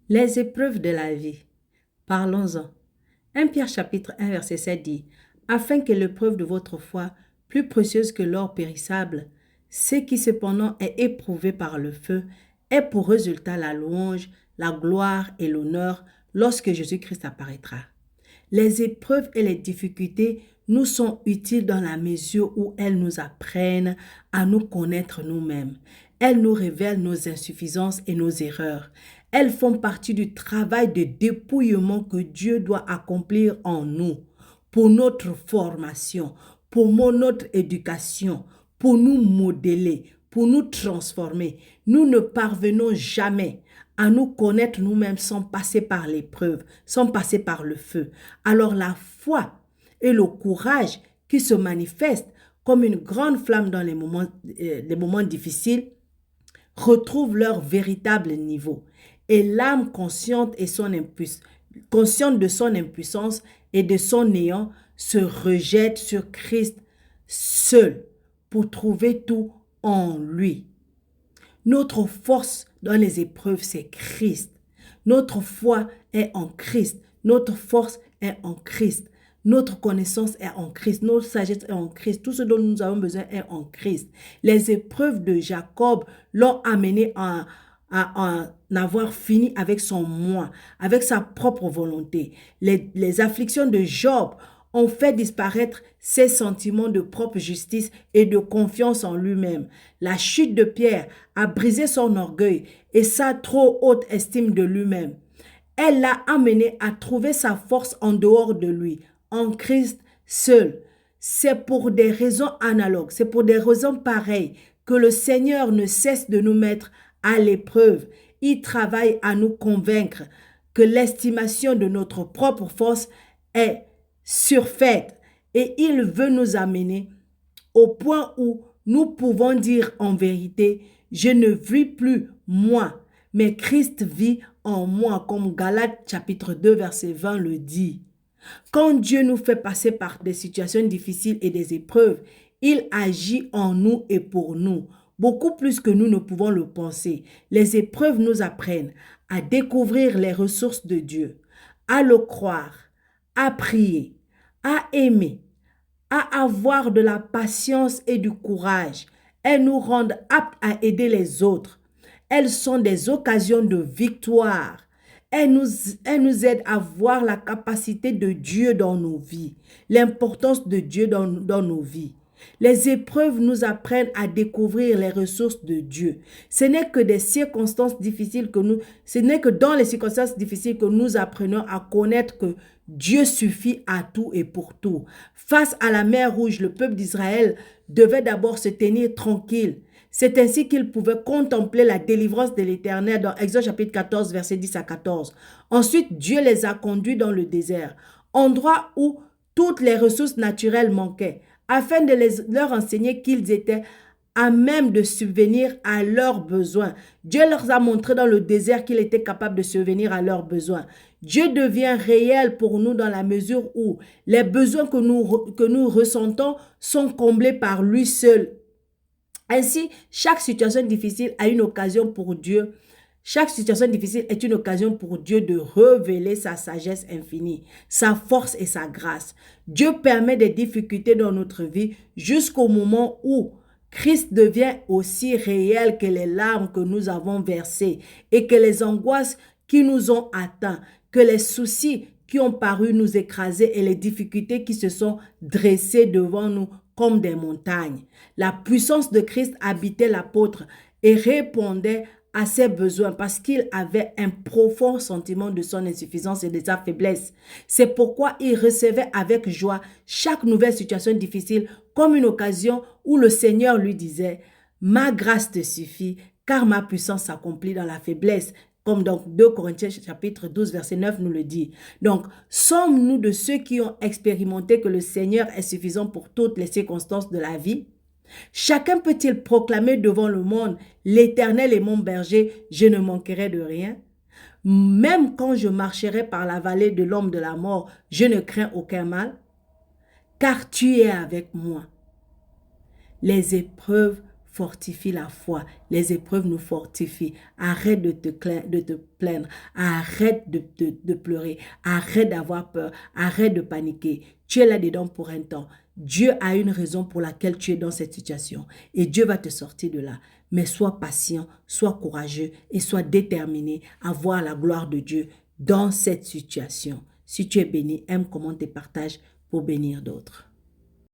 Les épreuves de la vie. Parlons-en. 1 Pierre chapitre 1 verset 7 dit, afin que l'épreuve de votre foi, plus précieuse que l'or périssable, ce qui cependant est éprouvé par le feu, ait pour résultat la louange, la gloire et l'honneur lorsque Jésus-Christ apparaîtra. Les épreuves et les difficultés nous sont utiles dans la mesure où elles nous apprennent à nous connaître nous-mêmes. Elles nous révèlent nos insuffisances et nos erreurs. Elles font partie du travail de dépouillement que Dieu doit accomplir en nous pour notre formation, pour notre éducation, pour nous modeler, pour nous transformer. Nous ne parvenons jamais à nous connaître nous-mêmes sans passer par l'épreuve, sans passer par le feu. Alors la foi et le courage qui se manifestent comme une grande flamme dans les moments difficiles retrouvent leur véritable niveau. Et l'âme consciente de son impuissance et de son néant se rejette sur Christ seul pour trouver tout en lui. Notre force dans les épreuves, c'est Christ. Notre foi est en Christ. Notre force est en Christ. Notre connaissance est en Christ. Notre sagesse est en Christ. Tout ce dont nous avons besoin est en Christ. Les épreuves de Jacob l'ont amené à en avoir fini avec son moi, avec sa propre volonté. Les afflictions de Job ont fait disparaître ses sentiments de propre justice et de confiance en lui-même. La chute de Pierre a brisé son orgueil et sa trop haute estime de lui-même. Elle l'a amené à trouver sa force en dehors de lui, en Christ seul. C'est pour des raisons analogues, c'est pour des raisons pareilles que le Seigneur ne cesse de nous mettre à l'épreuve. Il travaille à nous convaincre que l'estimation de notre propre force est surfaite et il veut nous amener au point où nous pouvons dire en vérité, je ne vis plus moi, mais Christ vit en moi, comme Galates chapitre 2 verset 20 le dit. Quand Dieu nous fait passer par des situations difficiles et des épreuves, il agit en nous et pour nous, beaucoup plus que nous ne pouvons le penser. Les épreuves nous apprennent à découvrir les ressources de Dieu, à le croire, à prier, à aimer, à avoir de la patience et du courage. Elles nous rendent aptes à aider les autres. Elles sont des occasions de victoire. Elles nous aident à voir la capacité de Dieu dans nos vies, l'importance de Dieu dans nos vies. Les épreuves nous apprennent à découvrir les ressources de Dieu. Ce n'est que dans les circonstances difficiles que nous apprenons à connaître que Dieu suffit à tout et pour tout. Face à la mer Rouge, le peuple d'Israël devait d'abord se tenir tranquille. C'est ainsi qu'ils pouvaient contempler la délivrance de l'Éternel dans Exode chapitre 14, versets 10 à 14. Ensuite, Dieu les a conduits dans le désert, endroit où toutes les ressources naturelles manquaient, afin de leur enseigner qu'ils étaient à même de subvenir à leurs besoins. Dieu leur a montré dans le désert qu'il était capable de subvenir à leurs besoins. Dieu devient réel pour nous dans la mesure où les besoins que nous ressentons sont comblés par lui seul. Ainsi, chaque situation difficile a une occasion pour Dieu. Chaque situation difficile est une occasion pour Dieu de révéler sa sagesse infinie, sa force et sa grâce. Dieu permet des difficultés dans notre vie jusqu'au moment où Christ devient aussi réel que les larmes que nous avons versées et que les angoisses qui nous ont atteints, que les soucis qui ont paru nous écraser et les difficultés qui se sont dressées devant nous comme des montagnes. La puissance de Christ habitait l'apôtre et répondait à ses besoins parce qu'il avait un profond sentiment de son insuffisance et de sa faiblesse. C'est pourquoi il recevait avec joie chaque nouvelle situation difficile comme une occasion où le Seigneur lui disait « Ma grâce te suffit car ma puissance s'accomplit dans la faiblesse ». Comme donc 2 Corinthiens chapitre 12 verset 9 nous le dit. Donc, sommes-nous de ceux qui ont expérimenté que le Seigneur est suffisant pour toutes les circonstances de la vie? Chacun peut-il proclamer devant le monde, l'Éternel est mon berger, je ne manquerai de rien? Même quand je marcherai par la vallée de l'ombre de la mort, je ne crains aucun mal, car tu es avec moi. Les épreuves fortifie la foi. Les épreuves nous fortifient. Arrête de te plaindre. Arrête de pleurer. Arrête d'avoir peur. Arrête de paniquer. Tu es là-dedans pour un temps. Dieu a une raison pour laquelle tu es dans cette situation. Et Dieu va te sortir de là. Mais sois patient, sois courageux et sois déterminé à voir la gloire de Dieu dans cette situation. Si tu es béni, aime, commente et partage pour bénir d'autres.